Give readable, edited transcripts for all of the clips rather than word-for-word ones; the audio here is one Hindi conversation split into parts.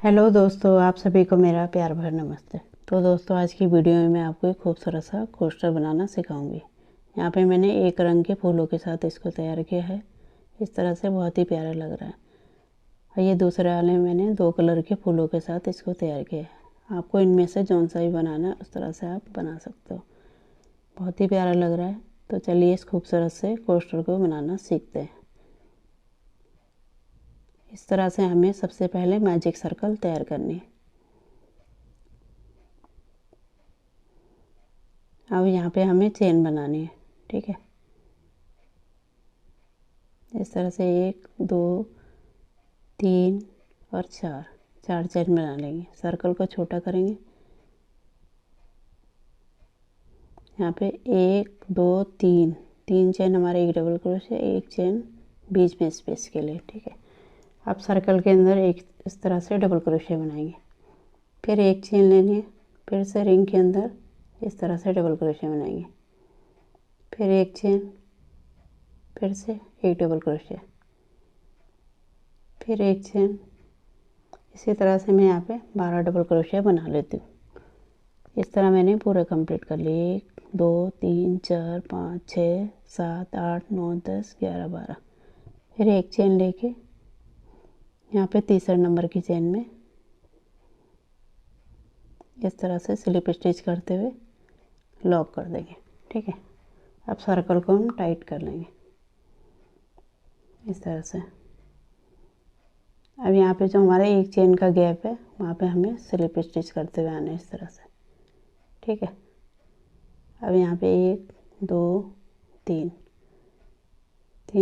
हेलो दोस्तों, आप सभी को मेरा प्यार भरा नमस्ते। तो दोस्तों, आज की वीडियो में मैं आपको एक खूबसूरत सा कोस्टर बनाना सिखाऊंगी। यहाँ पे मैंने एक रंग के फूलों के साथ इसको तैयार किया है। इस तरह से बहुत ही प्यारा लग रहा है। और ये दूसरे वाले में मैंने 2 कलर के फूलों के साथ इसको तैयार किया है। आपको इनमें से जौन सा भी बनाना है उस तरह से आप बना सकते हो। बहुत ही प्यारा लग रहा है। तो चलिए इस खूबसूरत से कोस्टर को बनाना सीखते हैं। इस तरह से हमें सबसे पहले मैजिक सर्कल तैयार करनी है। अब यहाँ पे हमें चेन बनानी है, ठीक है। इस तरह से 1 2 3 और 4 चेन बना लेंगे। सर्कल को छोटा करेंगे। यहाँ पे 1 2 3 चेन हमारे एक डबल क्रोशे, एक चेन बीच में स्पेस के लिए, ठीक है। अब सर्कल के अंदर एक इस तरह से डबल क्रोशे बनाएंगे। फिर एक चेन लेनी है। फिर से रिंग के अंदर इस तरह से डबल क्रोशे बनाएंगे। फिर एक चेन, फिर से एक डबल क्रोशे, फिर एक चेन। इसी तरह से मैं यहाँ पे 12 डबल क्रोशे बना लेती हूँ। इस तरह मैंने पूरा कंप्लीट कर लिया। 1 2 3 4 5 6 7 8 9 10 11 12। फिर एक चेन लेके यहाँ पे तीसरे नंबर की चेन में इस तरह से स्लिप स्टिच करते हुए लॉक कर देंगे, ठीक है। अब सर्कल को हम टाइट कर लेंगे इस तरह से। अब यहाँ पे जो हमारा एक चेन का गैप है वहाँ पे हमें स्लिप स्टिच करते हुए आना है इस तरह से, ठीक है। अब यहाँ पे 1 2 3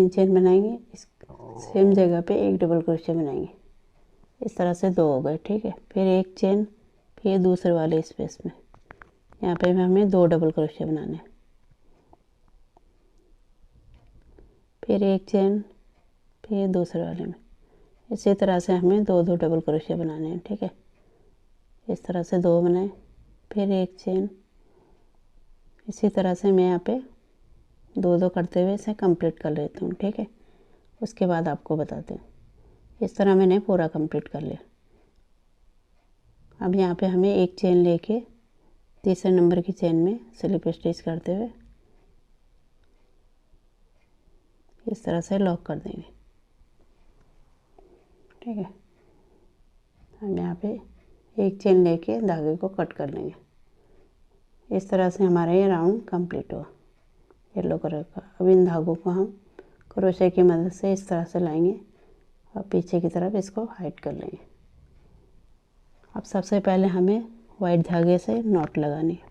चेन बनाएंगे। इस सेम जगह पे एक डबल क्रोशे बनाएंगे। इस तरह से 2 हो गए, ठीक है। फिर एक चेन, फिर दूसरे वाले स्पेस में यहाँ पे हमें 2 डबल क्रोशे बनाने हैं। फिर एक चेन, फिर दूसरे वाले में इसी तरह से हमें 2 डबल क्रोशे बनाने हैं, ठीक है। इस तरह से 2 बनाए। फिर एक चेन। इसी तरह से मैं यहाँ पे 2 करते हुए इसे कंप्लीट कर लेती हूँ, ठीक है। उसके बाद आपको बताते हैं। इस तरह मैंने पूरा कंप्लीट कर लिया। अब यहाँ पे हमें एक चेन लेके तीसरे नंबर की चेन में स्लिप स्टिच करते हुए इस तरह से लॉक कर देंगे, ठीक है। हम यहाँ पे एक चेन लेके धागे को कट कर लेंगे। इस तरह से हमारा ये राउंड कंप्लीट हुआ येलो कलर का। अब इन धागों को हम क्रोशे की मदद से इस तरह से लाएंगे और पीछे की तरफ इसको हाइड कर लेंगे। अब सबसे पहले हमें वाइट धागे से नॉट लगानी है।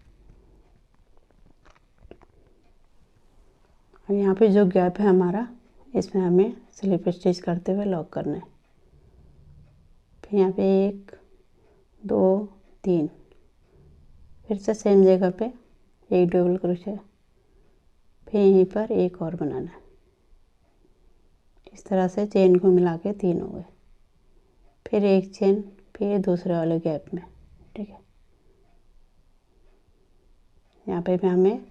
अब यहाँ पे जो गैप है हमारा इसमें हमें स्लिप स्टिच करते हुए लॉक करना है। फिर यहाँ पे 1 2 3 फिर से सेम जगह पे एक डबल क्रोशे, फिर यहीं पर एक और बनाना है। इस तरह से चेन को मिला के 3 हो गए। फिर एक चेन, फिर दूसरे वाले गैप में, ठीक है। यहाँ पे भी हमें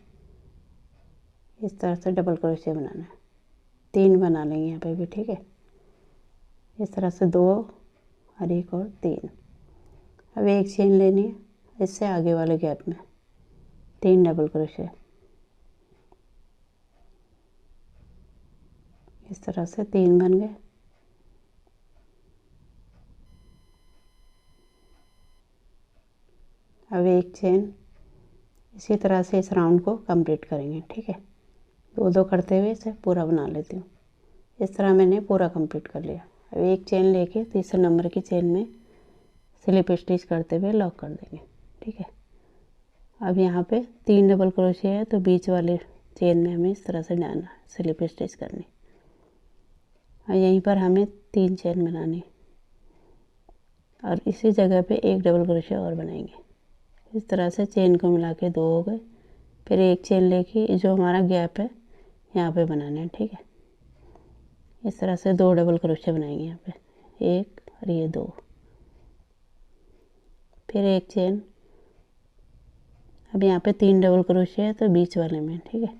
इस तरह से डबल क्रोशे बनाना है। 3 बना लेंगे यहाँ पे भी, ठीक है। इस तरह से 2 और एक और 3। अब एक चेन लेनी है। इससे आगे वाले गैप में 3 डबल क्रोशे। इस तरह से 3 बन गए। अब एक चेन। इसी तरह से इस राउंड को कंप्लीट करेंगे, ठीक है। 2 करते हुए इसे पूरा बना लेती हूँ। इस तरह मैंने पूरा कंप्लीट कर लिया। अब एक चेन लेके तीसरे नंबर की चेन में स्लिप स्टिच करते हुए लॉक कर देंगे, ठीक है। अब यहाँ पे 3 डबल क्रोशे है तो बीच वाले चेन में हमें इस तरह से डालना स्लिप स्टिच करनी। और यहीं पर हमें 3 चेन बनानी और इसी जगह पे एक डबल क्रोशे और बनाएंगे। इस तरह से चेन को मिला के 2 हो गए। फिर एक चेन लेके जो हमारा गैप है यहाँ पे बनाना है, ठीक है। इस तरह से 2 डबल क्रोशे बनाएंगे यहाँ पे, 1 और ये 2। फिर एक चेन। अब यहाँ पे 3 डबल क्रोशे है तो बीच वाले में, ठीक है।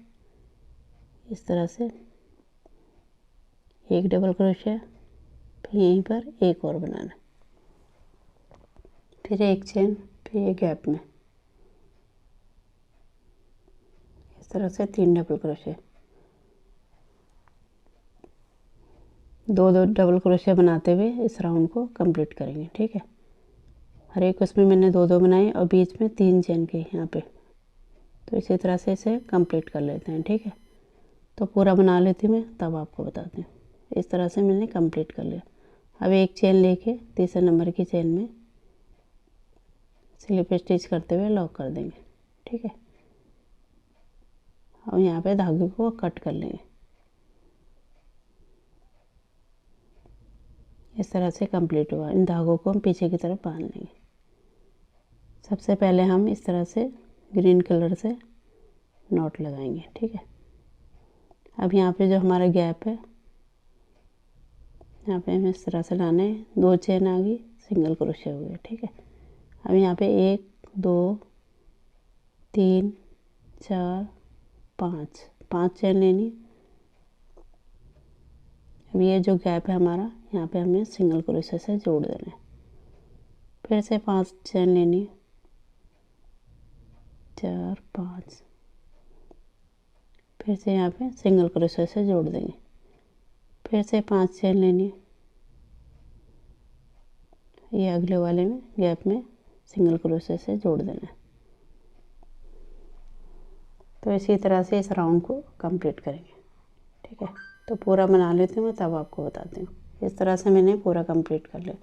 इस तरह से एक डबल क्रोशे, फिर यहीं पर एक और बनाना। फिर एक चेन, फिर ये गैप में इस तरह से 3 डबल क्रोशे, 2 डबल क्रोशे बनाते हुए इस राउंड को कंप्लीट करेंगे। ठीक है, हर एक उसमें मैंने 2 बनाए और बीच में 3 चेन के यहाँ पे। तो इसी तरह से इसे कंप्लीट कर लेते हैं। ठीक है, तो पूरा बना लेती हूँ मैं, तब आपको बताती हूँ। इस तरह से मैंने कंप्लीट कर लिया। अब एक चेन लेके तीसरे नंबर की चेन में स्लिप स्टिच करते हुए लॉक कर देंगे। ठीक है, अब यहाँ पे धागे को कट कर लेंगे। इस तरह से कंप्लीट हुआ। इन धागों को हम पीछे की तरफ बांध लेंगे। सबसे पहले हम इस तरह से ग्रीन कलर से नॉट लगाएंगे। ठीक है, अब यहाँ पे जो हमारा गैप है, यहाँ पे हमें इस तरह से लाने हैं। 2 चेन आ गई, सिंगल क्रोशे हो गए। ठीक है, अब यहाँ पे 1 2 3 4 5 चेन लेनी। अब ये जो गैप है हमारा, यहाँ पे हमें सिंगल क्रोशे से जोड़ देना है। फिर से 5 चेन लेनी, 4 5, फिर से यहाँ पे सिंगल क्रोशे से जोड़ देंगे। फिर से 5 चेन लेनी, ये अगले वाले में गैप में सिंगल क्रोशे से जोड़ देना है। तो इसी तरह से इस राउंड को कंप्लीट करेंगे। ठीक है, तो पूरा बना लेती हूँ मैं, तब आपको बताती हूँ। इस तरह से मैंने पूरा कंप्लीट कर लिया।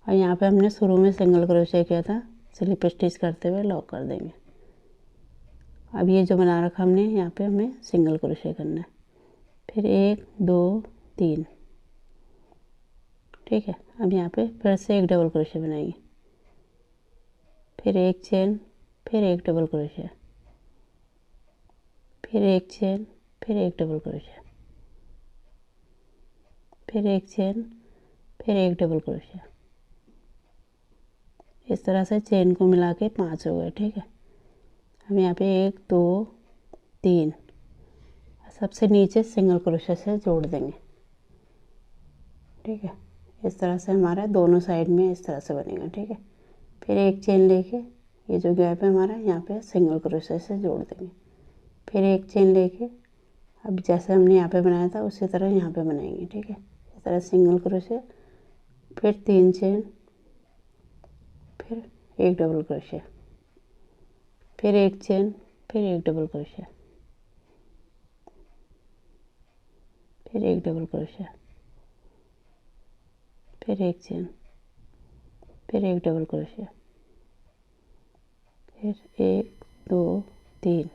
और यहाँ पे हमने शुरू में सिंगल क्रोशे किया था, स्लिप स्टिच करते हुए लॉक कर देंगे। अब ये जो बना रखा हमने, यहाँ पे हमें सिंगल क्रोशे करना है। फिर 1 2 3। ठीक है, अब यहाँ पे फिर से एक डबल क्रोशे बनाएंगे, फिर एक चेन, फिर एक डबल क्रोशे, फिर एक चेन, फिर एक डबल क्रोशे, फिर एक चेन, फिर एक डबल क्रोशे। इस तरह से चेन को मिला के 5 हो गए। ठीक है, हम यहाँ पे 1 2 3 सबसे नीचे सिंगल क्रोशे से जोड़ देंगे। ठीक है, इस तरह से हमारा दोनों साइड में इस तरह से बनेगा। ठीक है, फिर एक चेन लेके ये जो गैप है हमारा, यहाँ पे सिंगल क्रोशे से जोड़ देंगे। फिर एक चेन लेके अब जैसे हमने यहाँ पे बनाया था उसी तरह यहाँ पे बनाएंगे। ठीक है, इस तरह सिंगल क्रोशे, फिर 3 चेन, फिर एक डबल क्रोशे, फिर एक चेन, फिर एक डबल क्रोशे, फिर एक डबल क्रोशे, फिर एक चेन, फिर एक डबल क्रोशे, फिर 1 2 3।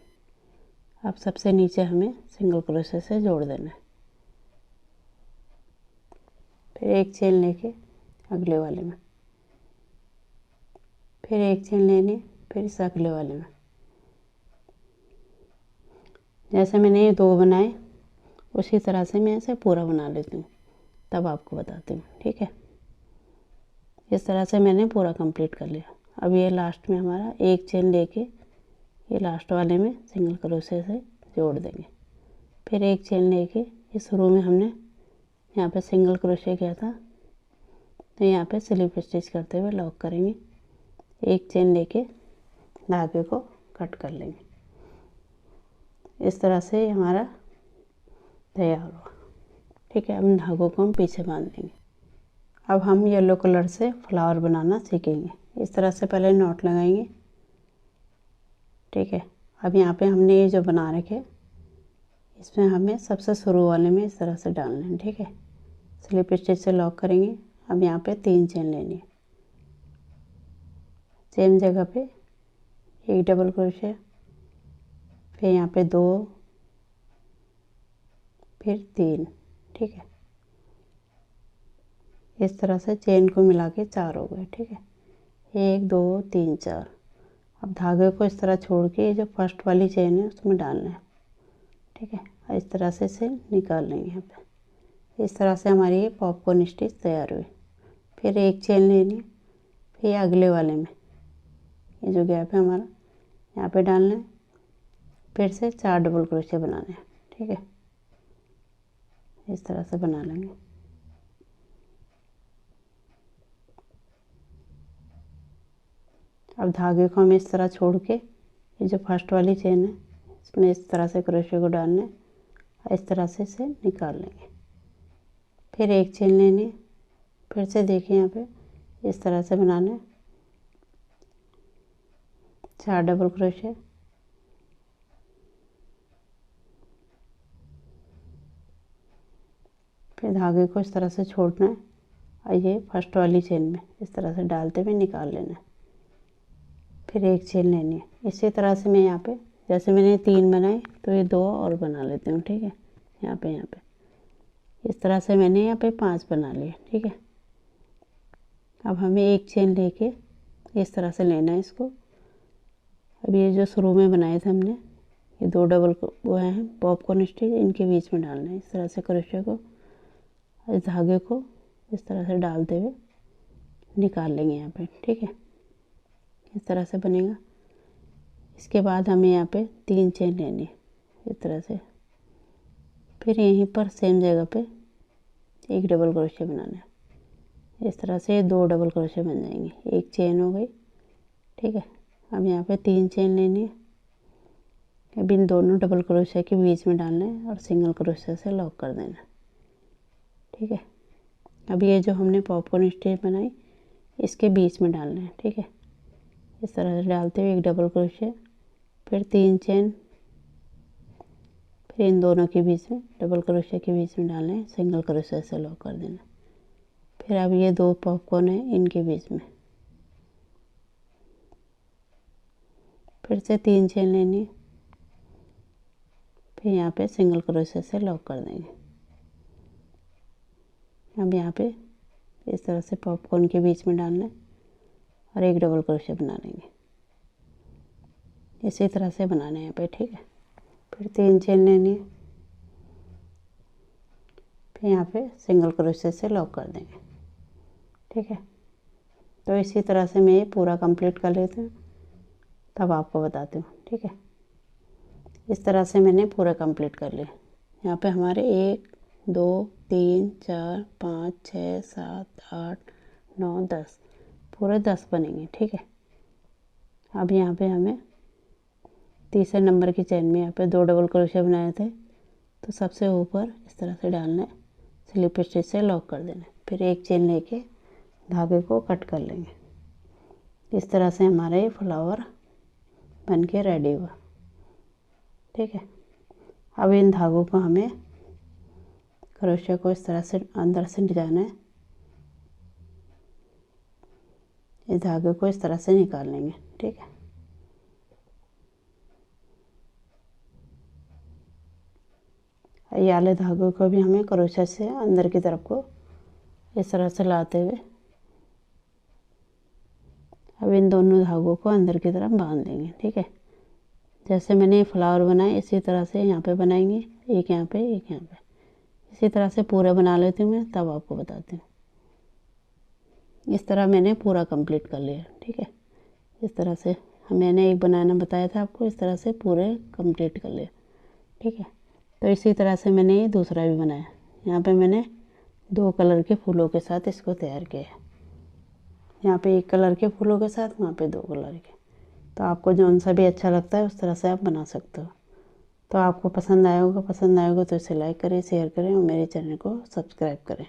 अब सबसे नीचे हमें सिंगल क्रोशे से जोड़ देना है। फिर एक चेन लेके अगले वाले में, फिर एक चेन लेनी, फिर इस अगले वाले में। जैसे मैंने ये 2 बनाए उसी तरह से मैं इसे पूरा बना लेती हूँ, तब आपको बताती हूँ। ठीक है, इस तरह से मैंने पूरा कंप्लीट कर लिया। अब ये लास्ट में हमारा एक चेन लेके ये लास्ट वाले में सिंगल क्रोशे से जोड़ देंगे। फिर एक चेन लेके ये शुरू में हमने यहाँ पे सिंगल क्रोशे किया था, तो यहाँ पे स्लिप स्टिच करते हुए लॉक करेंगे। एक चेन लेके धागे को कट कर लेंगे। इस तरह से हमारा तैयार हुआ। ठीक है, अब धागों को हम पीछे बांध देंगे। अब हम येलो कलर से फ्लावर बनाना सीखेंगे। इस तरह से पहले नॉट लगाएंगे। ठीक है, अब यहाँ पे हमने ये जो बना रखे, इसमें हमें सबसे शुरू वाले में इस तरह से डालना है। ठीक है, स्लिप स्टिच से लॉक करेंगे। अब यहाँ पे 3 चेन लेनी है, सेम जगह पे एक डबल क्रोशे, फिर यहाँ पे 2, फिर 3। ठीक है, इस तरह से चेन को मिला के 4 हो गए। ठीक है, 1 2 3 4। अब धागे को इस तरह छोड़ के ये जो फर्स्ट वाली चेन है उसमें डालना है। ठीक है, इस तरह से इसे निकाल लेंगे। यहाँ पे इस तरह से हमारी ये पॉपकॉर्न स्टिच तैयार हुई। फिर एक चेन लेनी, फिर अगले वाले में ये जो गैप है हमारा यहाँ पे डालना है। फिर से 4 डबल क्रोशे बनाने हैं। ठीक है, इस तरह से बना लेंगे। अब धागे को हमें इस तरह छोड़ के ये जो फर्स्ट वाली चेन है इसमें इस तरह से क्रोशे को डालना है और इस तरह से इसे निकाल लेंगे। फिर एक चेन लेनी है, फिर से देखिए यहाँ पे इस तरह से बनाना है, 4 डबल क्रोशे, फिर धागे को इस तरह से छोड़ना है और ये फर्स्ट वाली चेन में इस तरह से डालते हुए निकाल लेना है। फिर एक चेन लेनी है। इसी तरह से मैं यहाँ पे जैसे मैंने 3 बनाए तो ये 2 और बना लेती हूँ, ठीक है। यहाँ पे इस तरह से मैंने यहाँ पे 5 बना लिए, ठीक है। अब हमें एक चेन लेके इस तरह से लेना है इसको। अब ये जो शुरू में बनाए थे हमने ये 2 डबल वो हैं पॉपकॉर्न स्टिच, इनके बीच में डालना है इस तरह से क्रोशे को, इस धागे को इस तरह से डालते हुए निकाल लेंगे यहाँ पे, ठीक है। इस तरह से बनेगा। इसके बाद हमें यहाँ पे 3 चेन लेनी है इस तरह से, फिर यहीं पर सेम जगह पे एक डबल क्रोशे बनाना है। इस तरह से 2 डबल क्रोशे बन जाएंगे, एक चेन हो गई, ठीक है। अब यहाँ पे 3 चेन लेनी है। अब इन दोनों डबल क्रोशे के बीच में डालना है और सिंगल क्रोशे से लॉक कर देना है, ठीक है। अब ये जो हमने पॉपकॉर्न स्टिच बनाई इसके बीच में डालना है, ठीक है। इस तरह से डालते हुए एक डबल क्रोशे, फिर 3 चेन, फिर इन दोनों के बीच में डबल क्रोशे के बीच में डालना है, सिंगल क्रोशे से लॉक कर देना। फिर अब ये 2 पॉपकॉर्न है इनके बीच में फिर से 3 चेन लेनी है, फिर यहाँ पे सिंगल क्रोशे से लॉक कर देंगे। अब यहाँ पे इस तरह से पॉपकॉर्न के बीच में डालना है और एक डबल क्रोशे बना लेंगे। इसी तरह से बनाना है यहाँ पे, ठीक है। फिर 3 चेन लेनी है, फिर यहाँ पे सिंगल क्रोशे से लॉक कर देंगे, ठीक है। तो इसी तरह से मैं ये पूरा कंप्लीट कर लेती हूँ, तब आपको बताती हूँ, ठीक है। इस तरह से मैंने पूरा कंप्लीट कर लिया। यहाँ पे हमारे 1 2 3 4 5 6 7 8 9 10 पूरे 10 बनेंगे, ठीक है। अब यहाँ पे हमें तीसरे नंबर की चेन में यहाँ पे 2 डबल क्रोशे बनाए थे, तो सबसे ऊपर इस तरह से डालना है, स्लिप स्टिच से लॉक कर देना है। फिर एक चेन लेके धागे को कट कर लेंगे। इस तरह से हमारा ये फ्लावर बन के रेडी हुआ, ठीक है। अब इन धागों को हमें क्रोशे को इस तरह से अंदर से जाना है, इस धागे को इस तरह से निकाल लेंगे, ठीक है। ये वाले धागों को भी हमें क्रोशे से अंदर की तरफ को इस तरह से लाते हुए अब इन दोनों धागों को अंदर की तरफ बांध देंगे, ठीक है। जैसे मैंने फ्लावर बनाए इसी तरह से यहाँ पे बनाएंगे, एक यहाँ पे एक यहाँ पे, इसी तरह से पूरा बना लेती हूँ मैं, तब आपको बताती हूँ। इस तरह मैंने पूरा कंप्लीट कर लिया, ठीक है। इस तरह से मैंने एक बनाना बताया था आपको, इस तरह से पूरे कंप्लीट कर लिया, ठीक है। तो इसी तरह से मैंने ये दूसरा भी बनाया। यहाँ पे मैंने 2 कलर के फूलों के साथ इसको तैयार किया है। यहाँ पे 1 कलर के फूलों के साथ, वहाँ पे 2 कलर के। तो आपको जौन सा भी अच्छा लगता है उस तरह से आप बना सकते हो। तो आपको पसंद आया होगा तो इसे लाइक करें, शेयर करें और मेरे चैनल को सब्सक्राइब करें।